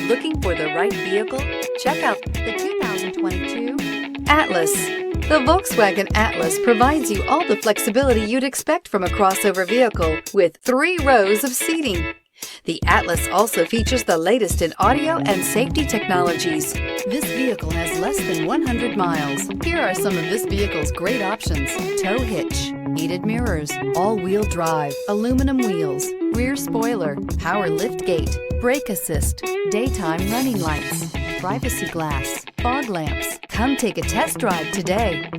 Looking for the right vehicle? Check out the 2022 Atlas. The Volkswagen Atlas provides you all the flexibility you'd expect from a crossover vehicle with 3 rows of seating. The Atlas also features the latest in audio and safety technologies. This vehicle has less than 100 miles. Here are some of this vehicle's great options: tow hitch, heated mirrors, all-wheel drive, aluminum wheels, rear spoiler, power liftgate, brake assist, daytime running lights, privacy glass, fog lamps. Come take a test drive today.